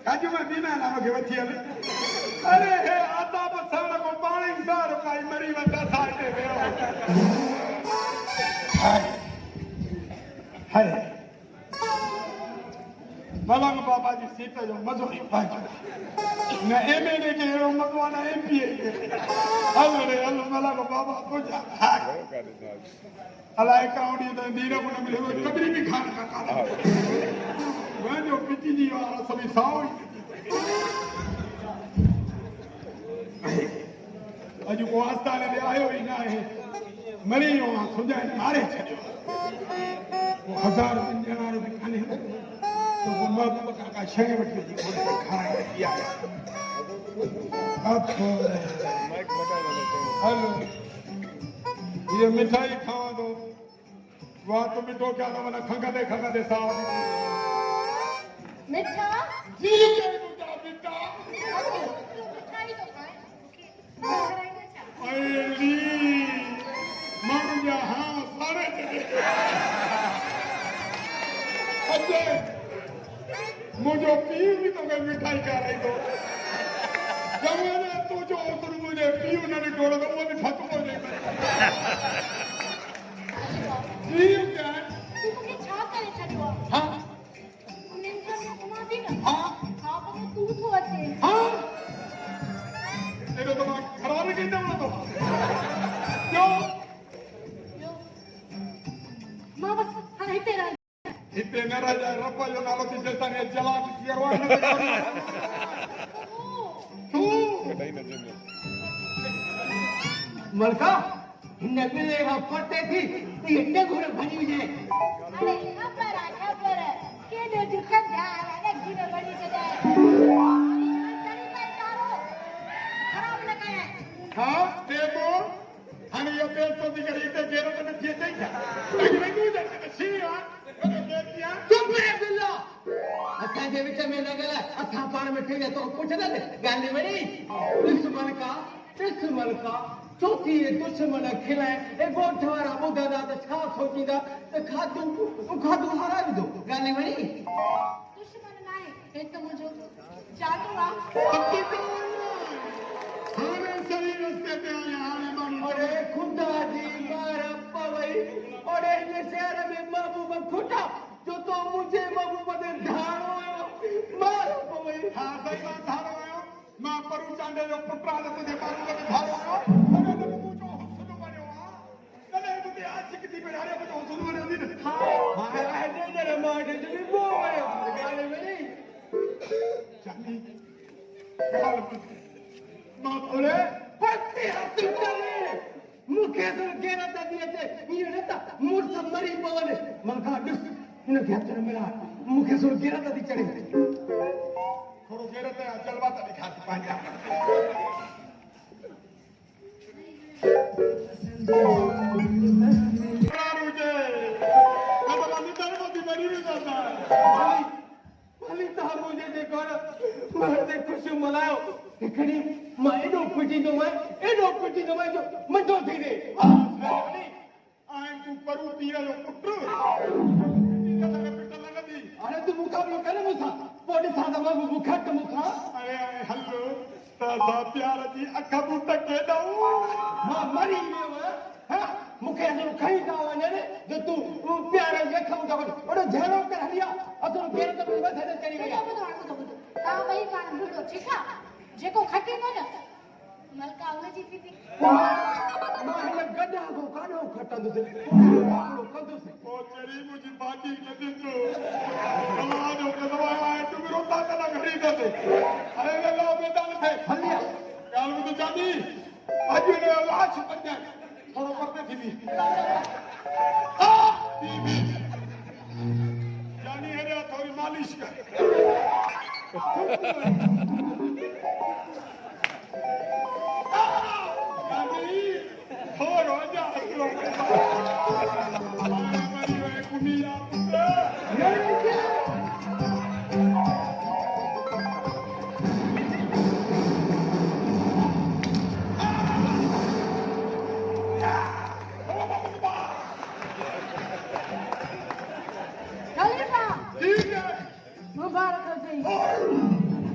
काजू में दीना नाम के बचियल अरे हे आता बसाण को पानी सार काई मरी वंदा साइडे वेओ हाय मलंग बाबा जी सीट जो मजो ही पाजो न एमएलए के एरो मगवाना एमपीए के हलो रे हलो मलंग बाबा पूजा अलाए काउडी तो दीना को न मिले कबरी भी खान का काला मैं जो पिटी जी वाला सभी साव अजु को आस्ताने दे आयो ही ना है मरी हो सुजाए मारे छड़ियो वो हजार जना रुपए खाने तो वो मग का शय वठी जी को खाए दिया अब माइक बता दो हेलो ये मिठाई खावा दो वाह तो मिठो क्या ना वना खंगा दे साहब मिठा जी के बेटा बेटा मिठाई तो खाए अली मर जा हां सारे चले अजय मुझे पीऊ भी तो मैं मिठाई खा रही तो जमाने तू जो उतर मुझे पीऊ ना डोड़ तो वो भी खत्म हो जाएगा पीऊ क्या तू मुझे छा करे छड़ियो हां उन्हें का घुमा दी ना हां हां पर तू तो अच्छे हां तेरे तो खराब ही कहता हूं तो क्यों मां बस हरे तेरा इतने मेरा जा रब्बा जो नालो की जलता ने जला करवा ना तू कहीं न जमे मलका नगले फटे थी तो इतने घोड़े भनी जाए अरे खबर के दे दुखन ध्यान है गिरे बड़ी जगह खराब लगा है हां देखो हनी यो पेल तो दिखरी ते जेरो तो जे चाहिए ताकि मैं क्यों जाने छी यार तो देख दिया चुप रह बिल्ला असा जे विच में लगला असा पाण में ठे तो कुछ ना गाली बड़ी दुश्मन का चौथी दुश्मन खिलाए ए गोठवारा बुधादा तो छा सोचीदा तो खादू हरा भी दो गाली बड़ी दुश्मन नहीं है तो मुझे चालू आ हमें सही रास्ते पे आए आने बानी अरे खुदा जी मार पवई अरे ये शहर में महबूब खुदा जो तो मुझे महबूब ने ढाणो मार पवई हां सही बात धारो आयो मां परू चांडे जो पुत्रा ने तुझे मारू के धारो आयो तने तो मुझो हुस्न बन्यो आ तने मुझे आज किती पे हारे मुझो हुस्न बन्यो दी हां हां दे जरा मार दे भी बो गाली बड़ी चांदी गाल मां बोले पत्ती हाथ चले मुखे तो गेरा दिए थे ये रहता मूर सब मरी पवने मलका दुस इन के हाथ मेरा मुखे सो गेरा दी चढ़े थोड़ो गेरे ते जलवा तो दिखा पांजा मुझे मतलब अभी तक मोती मरी भी जाता भली तार मुझे देखो मरते खुशी मनायो इकड़ी मैं एडो पिटी तो मैं जो मंडो थी दे आए तू परू तीरा जो पुत्र अरे तू मुकाबलो करे मुसा पोडी सादा बाबू मुखट मुखा अरे हल्लो तासा प्यार जी अखा बूटा के दऊ मां मरी में हां मुखे जो खई दावा ने जो तू प्यार ये खम का ओडो झेड़ो कर हलिया असो फेर तो बस है चली गया का भाई कान भिड़ो ठीक है जेको खटे न मलका उन जी थी मां गड्ढा को कानो खटंदो से कंदो से ओ चरी मुझी बाकी के दिसो अल्लाह जो कदवा है तू रोता कला घड़ी दे अरे ले लो मैदान से हलिया गाल में चांदी आज ने लाश बन जाए थोड़ा करते थी भी बीबी जानी है रे थोड़ी मालिश कर थोड़ा जा हमारी कुमिया खलीफा ठीक है मुबारक हो जाइए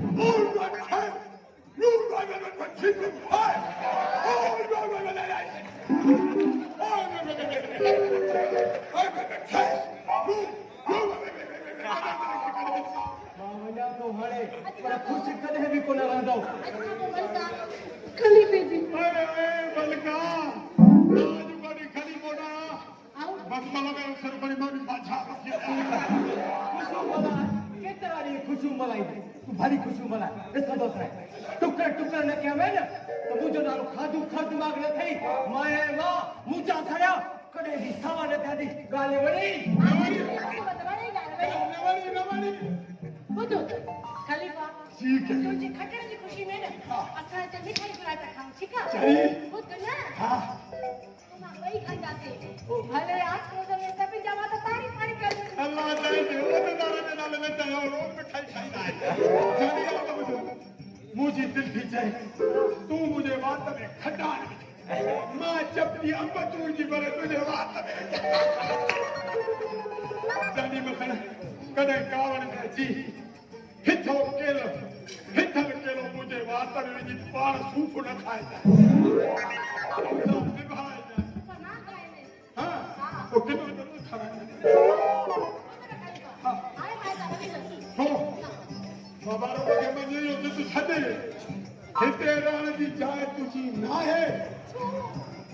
वञा थो हाणे पर ख़ुशि कॾहिं बि कोन रहंदो अच्छा तो मलका खलीफे जी आओ ख़ुशियूं मल्हाए केतिरा ॾींहं ख़ुशियूं मल्हाईंदे तूं भली ख़ुशियूं मल्हाए ॾिसंदो साईं टुकर टुकर न कया वञ त मुंहिंजो नालो खाधू खर्च दिमाग़ न थई माए मां मुंहिंजा सड़िया कॾहिं बि सावा न थिया थी ॻाल्हि वणी बुधो खलीफा ठीक है। तुझे खटण जी खुशी में न असां हिते मिठाई घुराए था खाऊं ठीकु आहे चई। ॿुध न हाँ मां ॿई खाईंदासीं भले आज क्रोध में सभी जमा तो पानी पानी कर अल्लाह जाने मुझे दिल थी चाहे तू मुझे बात में खटा मां जब भी अंब तुझी पर तुझे बात में जानी मखन कदे कावण में जी हिथो केलो हिथल केलो मुझे बात में जी पाण सूफ न खाए ना खाए हां वो कितो जरूर खाए हाय भाई दा रवि हो बाबारो के मने यो तू छदे हिते रहण जी जाइ तुझी ना है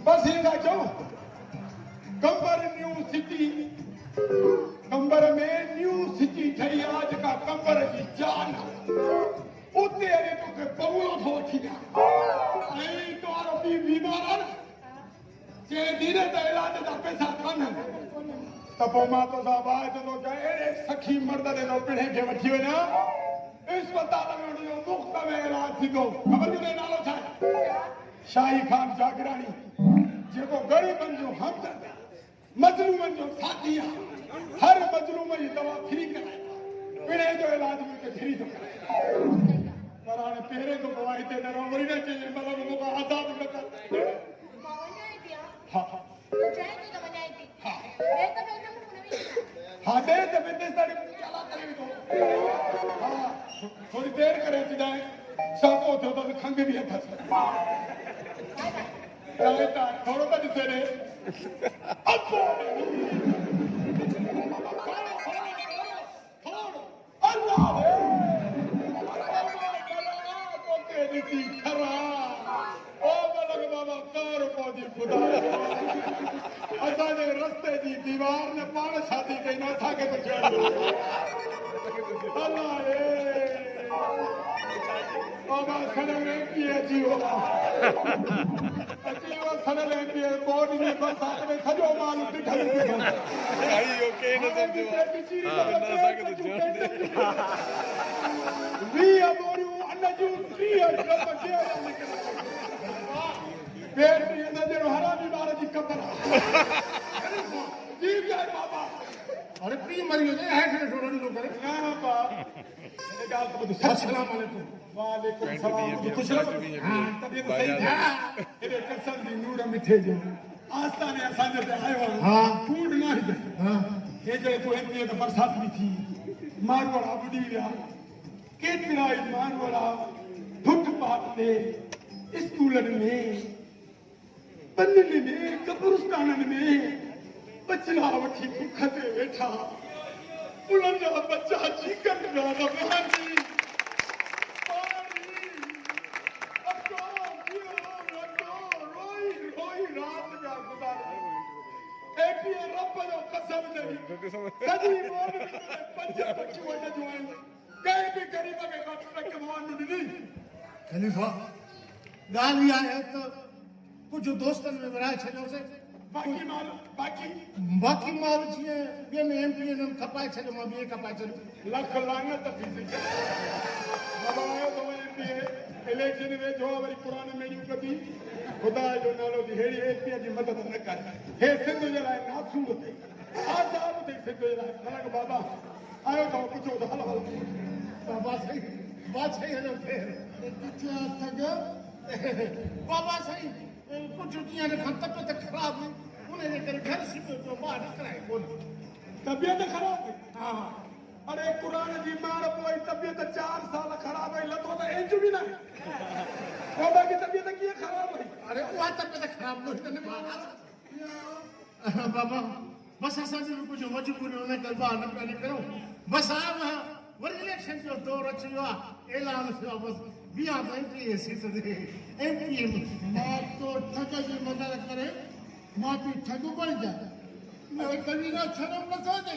बस हिंगा चो कंबर न्यू सिटी कंबर में न्यू सिटी ठही आज का कंबर जी जान उते अरे तो के पवड़ो थो वठी आई तो आरो बी बीमार है जे धीरे त इलाज दा पैसा कान त पोइ मां तो साहब आए तो कहे सखी मर्द दे नो पिणे के वठी वना अस्पताल में उनजो मुफ्त में इलाज थींदो ख़बर जो नालो छा शाही खान जागरानी जेको गरीबन जो हमदर्द मजलूमन जो साथी आहे हर मजलूम जी दवा फ्री कराए पिणे जो इलाज भी फ्री तो कराए पर हाणे पहिरें तो दवाई ते न वरी न चई मतलब मूंखे आदाब न कर वञाए थी हा तो चाहे तो वञाए थी हा ॿिए त ॿिए नमूने न हा दे त विदेश ताड़ी चला करे तो हा थोड़ी देर करे चिदाए साको थियो तो खंग भी अथस रायता थोड़ो त ॾिसे रे अप्पो अल्लाह कोके ॾिसी खरा ओ बलग बाबा कार पौधी खुदा असांजे रस्ते जी दीवार ने पाण शादी कई न असांखे त चयो अल्लाह रे बाबा सड़ल एमपी अची वियो अची वियो सड़ल एमपी बोर्ड में बरसात में सॼो माल ॾिठल पियो आई ओके न समझो हां न असांखे त जोड़ दे 20 बोरियूं अन जूं 30 ड्रम केर पेट में नजर हरामी ॿार जी कबर जी जय बाबा अरे पी मरियो जे हेठ ने छोड़ो नो करे ना बाबा ये गाल तो बुध अस्सलाम वालेकुम वालेकुम सलाम खुश रहो हां तबीयत सही है ये कसम दी नूर मिठे जो आस्ताने असांजे ते आयो हां फूड ना है हां ये जो तो एमपी का बरसात भी थी मारवाड़ा बुडी विया केतिरा ई मारवाड़ा फुटपाथ ते स्कूलन में बंदन में कब्रिस्तानन में बचला वठी भुख ते वेठा उन्हनि जा बच्चा चीकनि पिया त बहानी रोई रोई रात जा गुज़ारे एपी रब जो कसम नहीं सॼी मोन में पंज बच्चियूं अॼु जूं आहिनि कंहिं बि ग़रीब खे घटि न कमाइण ॾिनी खलीफ़ा ॻाल्हि इहा आहे त कुझु दोस्तनि में विराए छॾियोसीं बाक़ी माल बाक़ी माल जीअं ॿियनि एमपी इन्हनि खपाए छॾियो मां ॿिए खपाए छॾियो लख लानत थी सघे बाबा आयो तो एमपी इलेक्शन वेझो आहे वरी पुराणे मेड़ियूं कढी ख़ुदा जो नालो थी अहिड़ी एमपी जी मदद न कर हे सिंध जे लाइ नासूर अथई आज़ाद अथई सिंध जे लाइ फलक बाबा आयो तो पुछो त हल हल बाबा साईं हलो फेर बाबा साईं कुझु ॾींहं खां तबियत ख़राब हुई उनजे करे घर सिधो जो मां निकिराए कोन तबियत ख़राब हा अरे क़ुरान जी मार पोइ तबियत 4 साल ख़राब कोई लतो तो इंच भी ना बाबा की तबीयत की खराब है अरे वो तबियत खराब हो तने बाबा बस असांजी बि कुझु मजबूरी हुन करे न पिया करूं बस आया मां वरी इलेक्शन जो दौर अची वियो आहे ऐलान थियो बस बिया एमपी सीट ते एमपी मां तो ठग जी मदद करे मां तू ठग बण जा मैं कभी ना शर्म न थो दे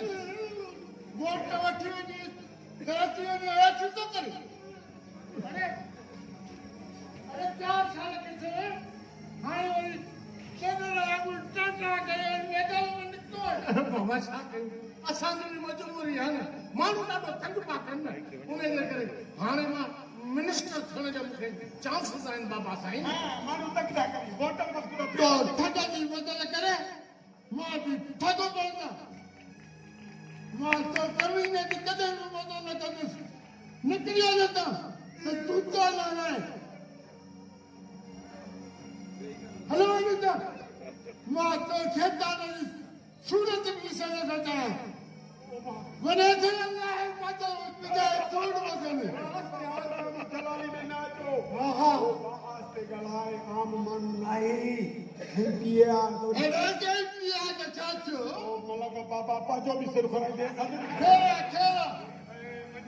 वोट वठी वञी गलती में अची तो करे अरे अरे 4 साल के थे हाय वरी केंद्र लागू टाटा करे मैदान में निकतो बाबा छा कयूं असांजी बि मजबूरी आहे न माण्हू ॾाढो तंग पिया कनि न उन जे करे हाणे मां मिनिस्टर थियण जा मूंखे चांसिस आहिनि बाबा साईं माण्हू तक था करी वोट मत तो ठग जी मदद करे मां बि ठग बणंदा मां तो कभी ने कदे भी मदद न कंदुसि निकिरी वञे त तूं तो न आहे हलो वञो त मां तो खेदान सूरत में ॾिसण थो चाहियां वॾे थियण लाइ मदद विझाए छोड़ वञे दलाली में ना जो हा हा आस्ते गलाए आम मन लाई हिंदिया तो अरे के पिया के चाचो मलक बाबा पाजो भी सिर खोलाई दे खेला खेला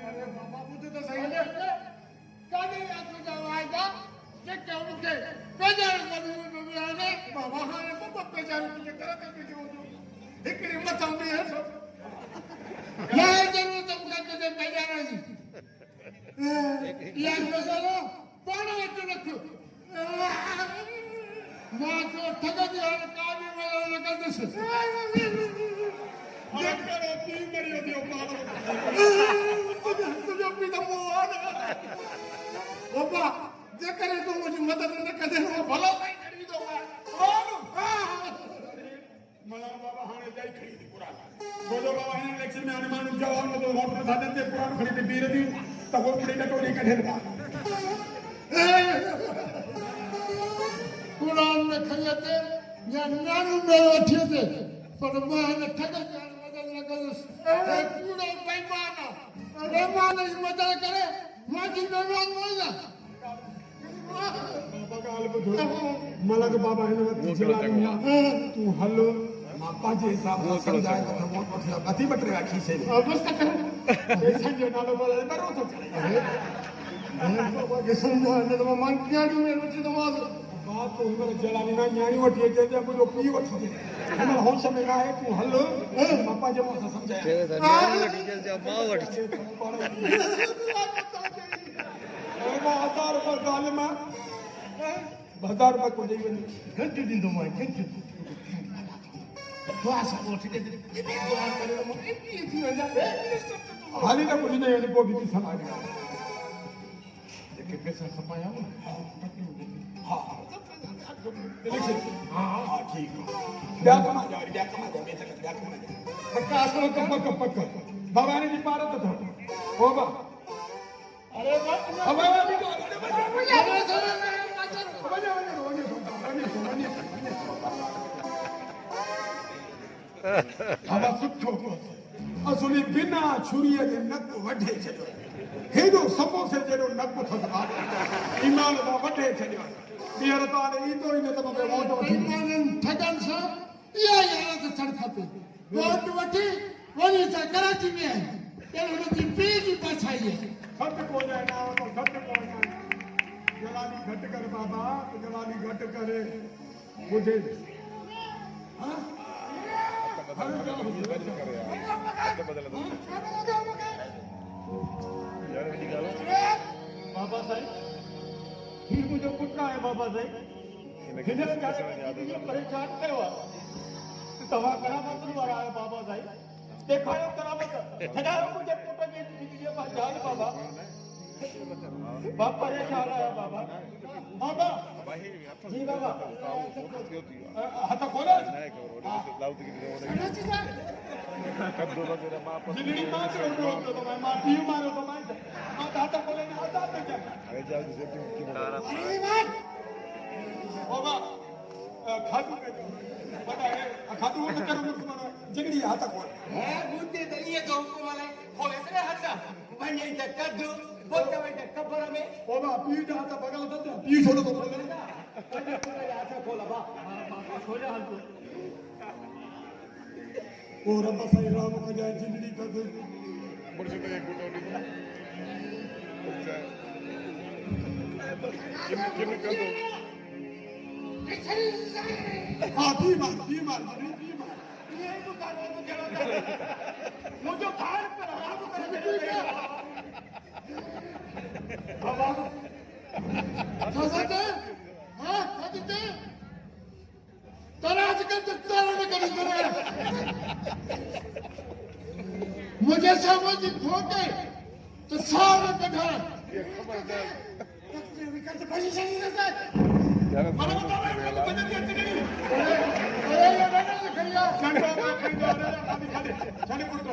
अरे बाबा बुद्ध तो सही है काने या तुझा वायदा के उनके बेजार कभी भी आने बाबा हाने बाबा बेजार के करत के जो एकरी मत में है सब ना जरूर तुम कहते थे बेजार जी या बेजारो पानी में रखो मां तो ठग दिया काने में लगा दस ये करे की मरियो दियो पागल तुझे भी तो मोहन बाबा जे करे तो मुझे मदद न करे वो भला सही करी दो मला बाबा हाने जाई खड़ी थी पुराना बोलो बाबा इन इलेक्शन में आने मानु जवाब न दो वोट न साधन ते पुराना खड़ी थी बीर दी तो वो खड़ी कटोरी कढे दा कुरान में खयते या नानु में वठी थे पर मां ने ठग कर मदद न करे पूरा बेईमान बेईमान की मदद करे मां की बेईमान हो जा बाबा गाल बुधो मलक बाबा इन वक्त जिलानी तू हलो मां पाजे हिसाब सां समझाए तो वोट वठी अथी बटरे खीसे बस कर पैसा जो नालो बोले करो तो चले बाबा के समझा ने तो मां न्याणी में वठी तो मां बात तो हिमल जलानी ना न्याणी वठी जे जे मुझो पी वठी दे हिमल होश में आए तू हलो पापा जे मुझे समझाया हजार रुपये ज़ालिमा 1000 रुपये को ॾेई वञे घंटी ॾींदो मां घंटी दुआ सां वठी करे दुआ करे मां एमपी थी वञा हाली न ॿुधी न पोइ बि समाज जेके पैसा खपाया हा इलेक्शन हा ठीक है ॿिया कमा जा ॿिया कमा जा ॿिया कमा जा पक्का असलो कम पक बाबा ने जी पार तो हो बा अरे अब अभी तो हवा सुठो असली बिना छुरीअ जे नक वढे छॾियो हेॾो समोसे जहिड़ो नक थो ईमान सां वढे छॾियो ॿीहर त हाणे ईंदो ई न त मूंखे वोट वठी ठगन सां इहा ई हालत थियणु खपे वोट वठी वञी त कराची में आहे पर हुनजी पीउ जी परछाई आहे घटि कोन्हे ना तो घटि कोन्हे जलाली घटि कर बाबा जलाली घटि करे ॿुधे हाँ बाबा साईं ही मुंहिंजो पुटु आहे बाबा साईं हिन परेशान कयो आहे तव्हां करामतुनि वारा आहियो बाबा साईं ॾेखारियो करामत छॾायो मुंहिंजे पुट जी ज़िंदगीअ मां जान बाबा बाबा परेशान आहियो बाबा बाबा जी बाबा हथ खोले जिंदगी मां चलो तो मां पीउ मारो तो मां हथ खोले ना हथ अरे बाबा खादू बड़ा है खादू वो करो मुसलमान जिगड़ी हाथ खोले है बुद्धि त इहे जो हुकुम हले खोले से हथ वञे त कढ बोलता वही कब्र में बाबा पी जाता बगल तो पी छोड़ो तो अच्छा खोला बा खोले हाल तो ओ रब साईं राम का जय जिंदगी का दे बरसते एक गुटोली किम कर दो हां पी मार जी ये तो कारो तो चला मुझे खान पर हराम कर बाबा सासाते हाँ सासाते तारा आजकल तक तारा ने कभी करे मुझे समझ खो गए तो सारे कठा ये खबरदार तकलीफ कर तो पैसे नहीं देता यार mana bawa itu benar dia sendiri खंडो खाली पुट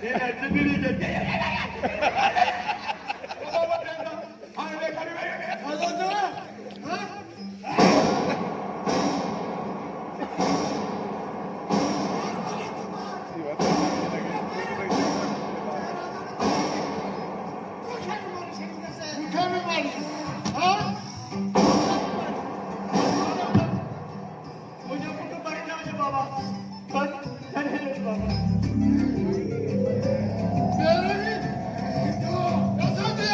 ये जिंदगी के बाबा बेटा हां ले खड़ी सासाते हाँ ये बात उठा में मारी हाँ मुझे कुछ बड़ी ना मुझे बाबा बस चले बाबा तेरे जो सासाते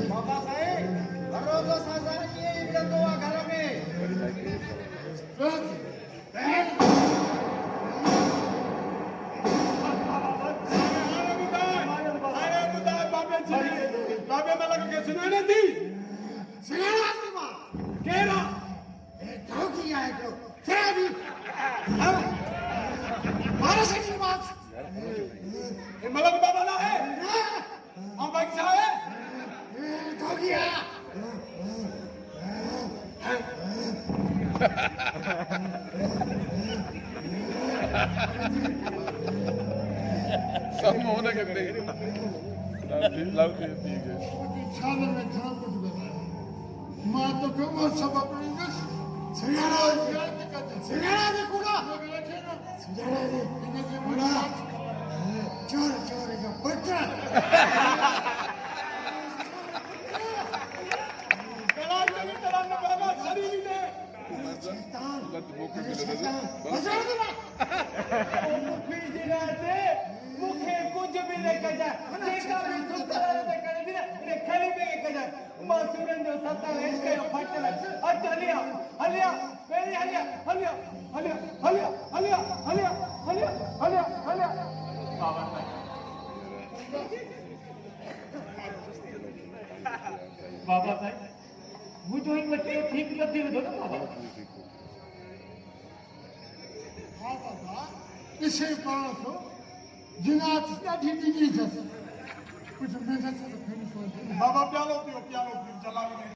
बाबा साहेब रोज सासाने किए इधर तो घर में बाबे में लगा के सुनाने दी केरा ये मलक बाबा ना है हम भाई साहब है सब होने के नहीं लाउ के ठीक है छाने में घाम कुछ बना माँ तो क्यों वो सब अपने बस सियारा दे कूड़ा सियारा दे कूड़ा चोर चोर का पुत्र कला चली कला में बाबा शरीर दे लत मौके मिले बजा दे ना मुखे कुछ भी नहीं कजा देखा भी सुतरा नहीं करे भी ने खाली में कजा मासूरन जो सत्ता है इसके फटल अच्छा हलिया मेरी हलिया बाबा साहब वो जो एक बच्चे ठीक लती है ना बाबा हाँ बाबा इसे कौन सो जिनात ना ढीठी नहीं जैसे कुछ मेहनत से फिर बाबा प्यालो पियो चला